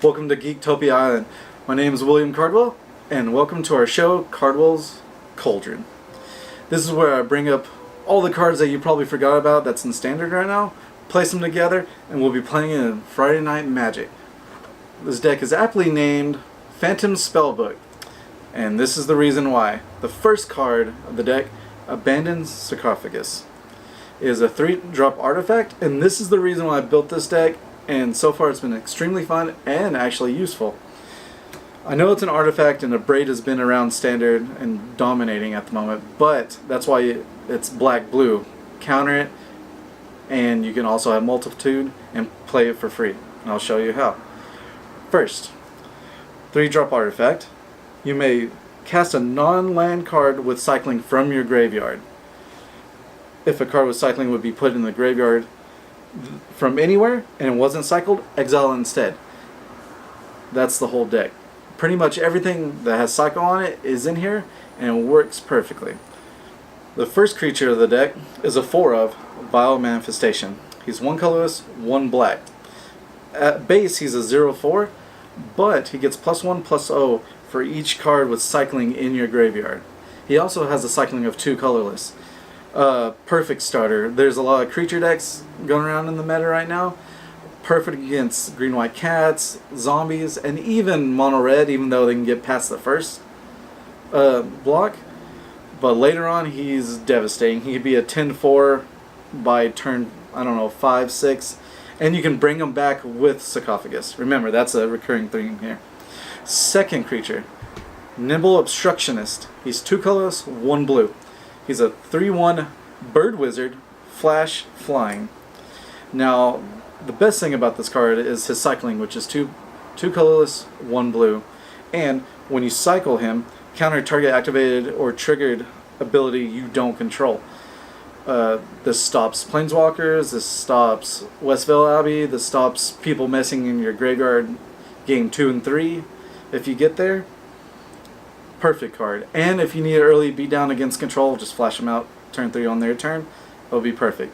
Welcome to Geektopia Island. My name is William Cardwell, and welcome to our show, Cardwell's Cauldron. This is where I bring up all the cards that you probably forgot about that's in Standard right now, place them together, and we'll be playing in Friday Night Magic. This deck is aptly named Phantom Spellbook, and this is the reason why. The first card of the deck, Abandoned Sarcophagus, is a 3-drop artifact, and this is the reason why I built this deck. And so far it's been extremely fun and actually useful. I know it's an artifact and a braid has been around Standard and dominating at the moment, but that's why it's black-blue. Counter it, and you can also have Multitude and play it for free. And I'll show you how. First, 3-drop artifact. You may cast a non-land card with cycling from your graveyard. If a card with cycling would be put in the graveyard from anywhere and it wasn't cycled, exile it instead. That's the whole deck. Pretty much everything that has cycle on it is in here and it works perfectly. The first creature of the deck is a 4 of Vile Manifestation. He's 1 colorless, 1 black. At base he's a 0/4, but he gets +1/+0 for each card with cycling in your graveyard. He also has a cycling of 2 colorless. Perfect starter. There's a lot of creature decks going around in the meta right now. Perfect against green-white cats, zombies, and even mono-red, even though they can get past the first block. But later on, he's devastating. He could be a 10/4 by turn, I don't know, 5, 6. And you can bring him back with Sarcophagus. Remember, that's a recurring theme here. Second creature, Nimble Obstructionist. He's 2 colorless, 1 blue. He's a 3/1 bird wizard, flash, flying. Now, the best thing about this card is his cycling, which is two colorless, 1 blue. And when you cycle him, counter target activated or triggered ability you don't control. This stops Planeswalkers, this stops Westvale Abbey, this stops people messing in your graveyard game 2 and 3 if you get there. Perfect card. And if you need an early beatdown against control, just flash them out turn 3 on their turn. It'll be perfect.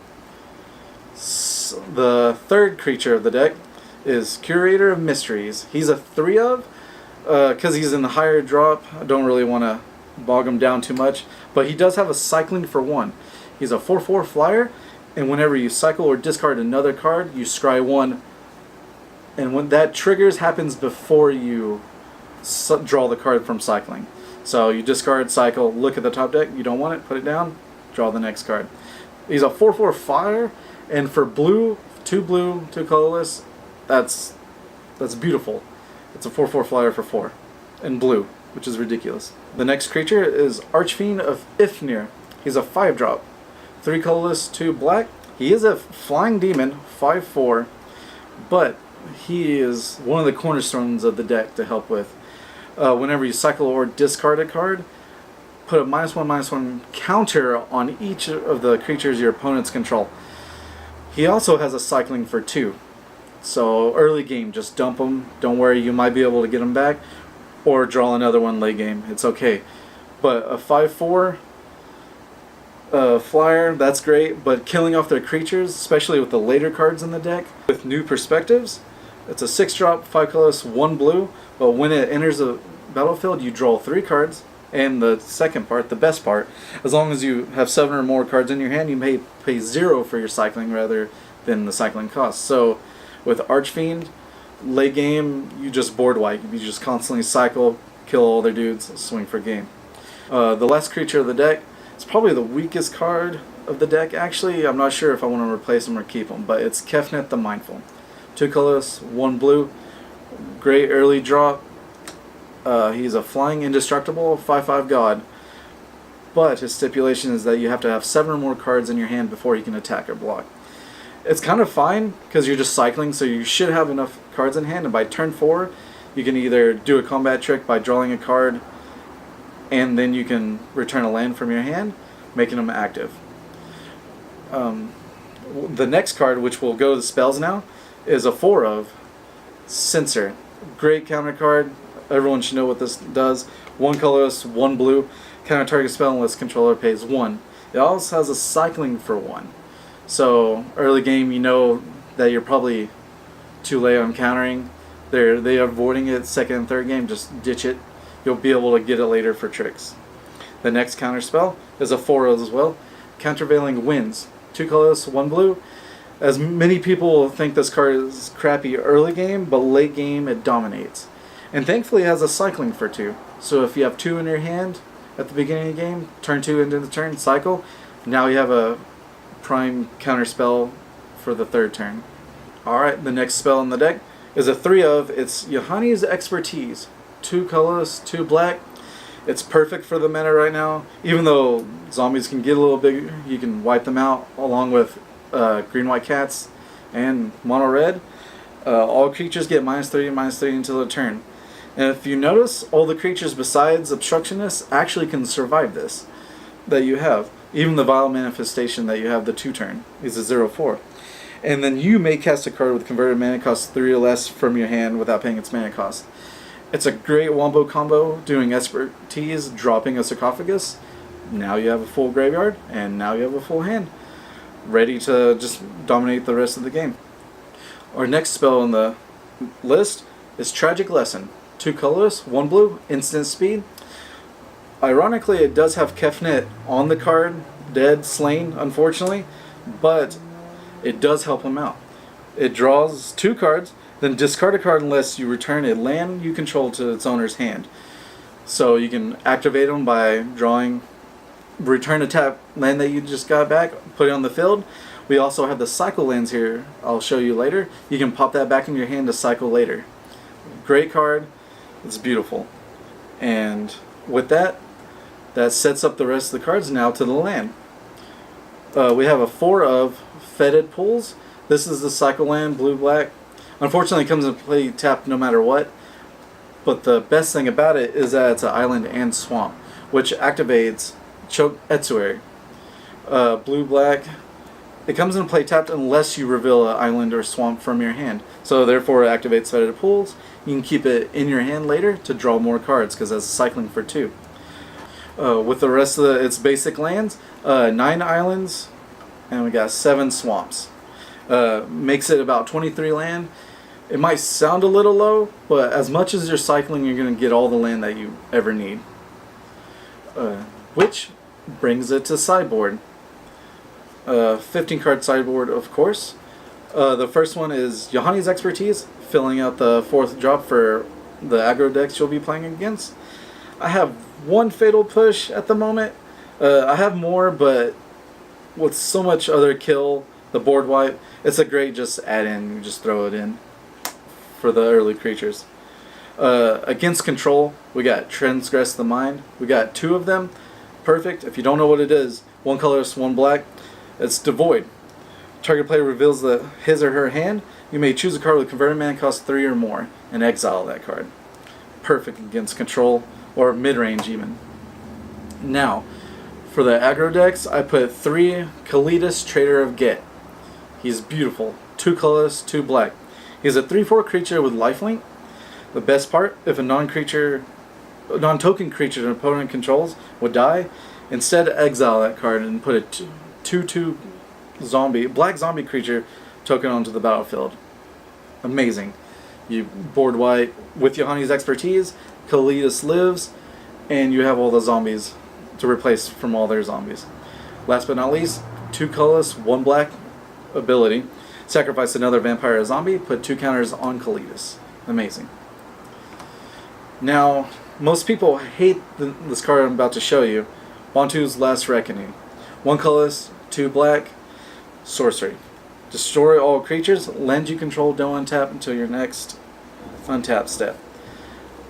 The third creature of the deck is Curator of Mysteries. He's a 3 of, because he's in the higher drop. I don't really want to bog him down too much, but he does have a cycling for 1. He's a 4/4 flyer, and whenever you cycle or discard another card, you scry 1. And when that triggers, happens before you draw the card from cycling. So you discard, cycle, look at the top deck, you don't want it, put it down, draw the next card. He's a 4/4 fire, and for blue, 2 colorless, that's beautiful. It's a 4/4 flyer for 4 and blue, which is ridiculous. The next creature is Archfiend of Ifnir. He's a 5-drop, 3 colorless, 2 black. He is a flying demon, 5/4, but he is one of the cornerstones of the deck to help with. Whenever you cycle or discard a card, put a -1/-1 counter on each of the creatures your opponents control. He also has a cycling for 2. So early game, just dump him. Don't worry, you might be able to get him back. Or draw another one late game. It's okay. But a 5/4 flyer, that's great. But killing off their creatures, especially with the later cards in the deck, with new perspectives, it's a 6-drop, 5 colorless, 1 blue. But when it enters the battlefield, you draw 3 cards. And the second part, the best part, as long as you have 7 or more cards in your hand, you may pay 0 for your cycling rather than the cycling cost. So with Archfiend, late game, you just board wipe. You just constantly cycle, kill all their dudes, swing for game. The last creature of the deck, it's probably the weakest card of the deck actually. I'm not sure if I want to replace him or keep him, but it's Kefnet the Mindful. 2 colorless, 1 blue. Great early drop. He's a flying indestructible 5/5 god, but his stipulation is that you have to have 7 or more cards in your hand before you can attack or block. It's kind of fine because you're just cycling, so you should have enough cards in hand, and by turn 4 you can either do a combat trick by drawing a card and then you can return a land from your hand, making them active. The next card, which will go to the spells now, is a 4 of Censor. Great counter card. Everyone should know what this does. 1 colorless, 1 blue. Counter target spell unless controller pays 1. It also has a cycling for 1. So early game, you know that you're probably too late on countering. They are avoiding it second and third game. Just ditch it. You'll be able to get it later for tricks. The next counter spell is a 4 as well. Countervailing Winds. 2 colors, 1 blue. As many people think this card is crappy early game, but late game it dominates. And thankfully it has a cycling for 2. So if you have 2 in your hand at the beginning of the game, turn 2 into the turn, cycle, now you have a prime counter spell for the third turn. Alright, the next spell in the deck is a 3 of, it's Yahenni's Expertise. 2 colors, 2 black. It's perfect for the meta right now. Even though zombies can get a little bigger, you can wipe them out along with green-white cats and mono-red. All creatures get -3/-3 until their turn. And if you notice, all the creatures besides Obstructionists actually can survive this that you have. Even the Vile Manifestation that you have the 2 turn is a 0/4. And then you may cast a card with converted mana cost 3 or less from your hand without paying its mana cost. It's a great wombo combo, doing Expertise, dropping a Sarcophagus. Now you have a full graveyard, and now you have a full hand. Ready to just dominate the rest of the game. Our next spell on the list is Tragic Lesson. 2 colors, 1 blue, instant speed. Ironically, it does have Kefnet on the card, dead, slain, unfortunately, but it does help him out. It draws 2 cards, then discard a card unless you return a land you control to its owner's hand. So you can activate them by drawing, return a tap land that you just got back, put it on the field. We also have the cycle lands here, I'll show you later. You can pop that back in your hand to cycle later. Great card, it's beautiful. And with that, that sets up the rest of the cards now to the land. We have a 4 of Fetid Pools. This is the cycle land, blue-black. Unfortunately, it comes into play tapped no matter what. But the best thing about it is that it's an island and swamp, which activates Estuary. Blue-black. It comes into play tapped unless you reveal an island or swamp from your hand. So therefore, it activates Fetid Pools. You can keep it in your hand later to draw more cards because that's cycling for 2. With the rest of its basic lands, 9 islands, and we got 7 swamps. Makes it about 23 land. It might sound a little low, but as much as you're cycling, you're going to get all the land that you ever need. Which brings it to sideboard. 15 card sideboard, of course. The first one is Yahenni's Expertise, filling out the 4th drop for the aggro decks you'll be playing against. I have 1 Fatal Push at the moment. I have more, but with so much other kill, the board wipe, it's a great just add in, you just throw it in for the early creatures. Against control, we got Transgress the Mind. We got 2 of them. Perfect. If you don't know what it is, 1 colorless, 1 black. It's Devoid. Target player reveals his or her hand. You may choose a card with converted mana cost 3 or more and exile that card. Perfect against control or mid-range even. Now, for the aggro decks, I put 3 Kalitas, Traitor of Ghet. He's beautiful. 2 colorless, 2 black. He's a 3/4 creature with lifelink. The best part, if a non-token creature an opponent controls would die, instead exile that card and put a 2/2 black zombie creature token onto the battlefield. Amazing. You board white with Yahenni's Expertise, Kalitas lives, and you have all the zombies to replace from all their zombies. Last but not least, 2 colorless, 1 black ability. Sacrifice another vampire or zombie, put 2 counters on Kalitas. Amazing. Now, most people hate this card I'm about to show you. Bontu's Last Reckoning. 1 colorless, 2 black, sorcery. Destroy all creatures, land you control, don't untap until your next untap step.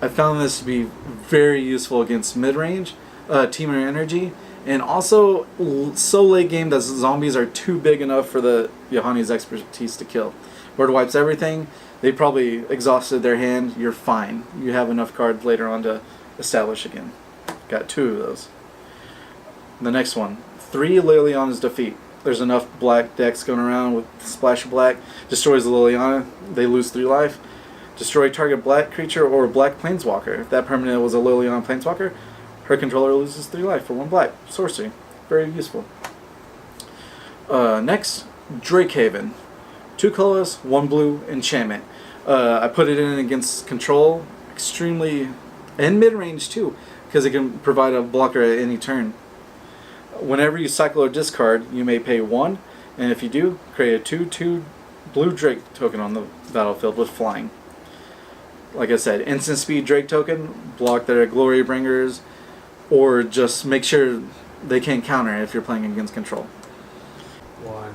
I found this to be very useful against mid-range, Teamer Energy, and also so late game that zombies are too big enough for the Yahenni's Expertise to kill. Board wipes everything, they probably exhausted their hand, you're fine. You have enough cards later on to establish again. Got 2 of those. The next one, 3 Liliana's Defeat. There's enough black decks going around with splash of black. Destroys the Liliana, they lose 3 life. Destroy target black creature or black planeswalker. If that permanent was a Liliana planeswalker, her controller loses 3 life for 1 black. Sorcery. Very useful. Next, Drakehaven. 2 colorless, 1 blue, enchantment. I put it in against control, extremely, and mid-range too, because it can provide a blocker at any turn. Whenever you cycle or discard, you may pay 1, and if you do, create a 2/2 blue Drake token on the battlefield with flying. Like I said, instant speed Drake token, block their Glory Bringers, or just make sure they can't counter if you're playing against control. 1.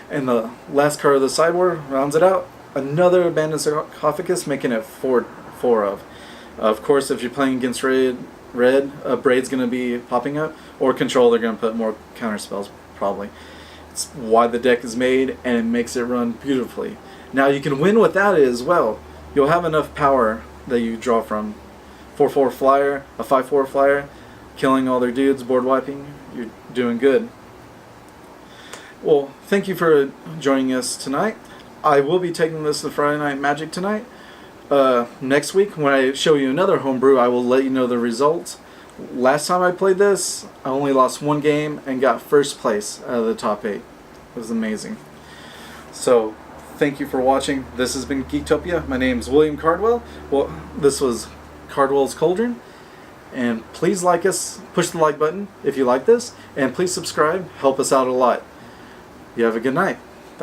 And the last card of the sideboard rounds it out. Another Abandoned Sarcophagus, making it 4 of. Of course, if you're playing against red, Braid's going to be popping up, or control, they're going to put more counter spells, probably. It's why the deck is made, and it makes it run beautifully. Now, you can win without it as well. You'll have enough power that you draw from. 4/4 flyer, a 5/4 flyer, killing all their dudes, board wiping. You're doing good. Well, thank you for joining us tonight. I will be taking this to Friday Night Magic tonight. Next week, when I show you another homebrew, I will let you know the results. Last time I played this, I only lost 1 game and got first place out of the top 8. It was amazing. So, thank you for watching. This has been Geektopia. My name is William Cardwell. Well, this was Cardwell's Cauldron. And please like us, push the like button if you like this, and please subscribe. Help us out a lot. You have a good night.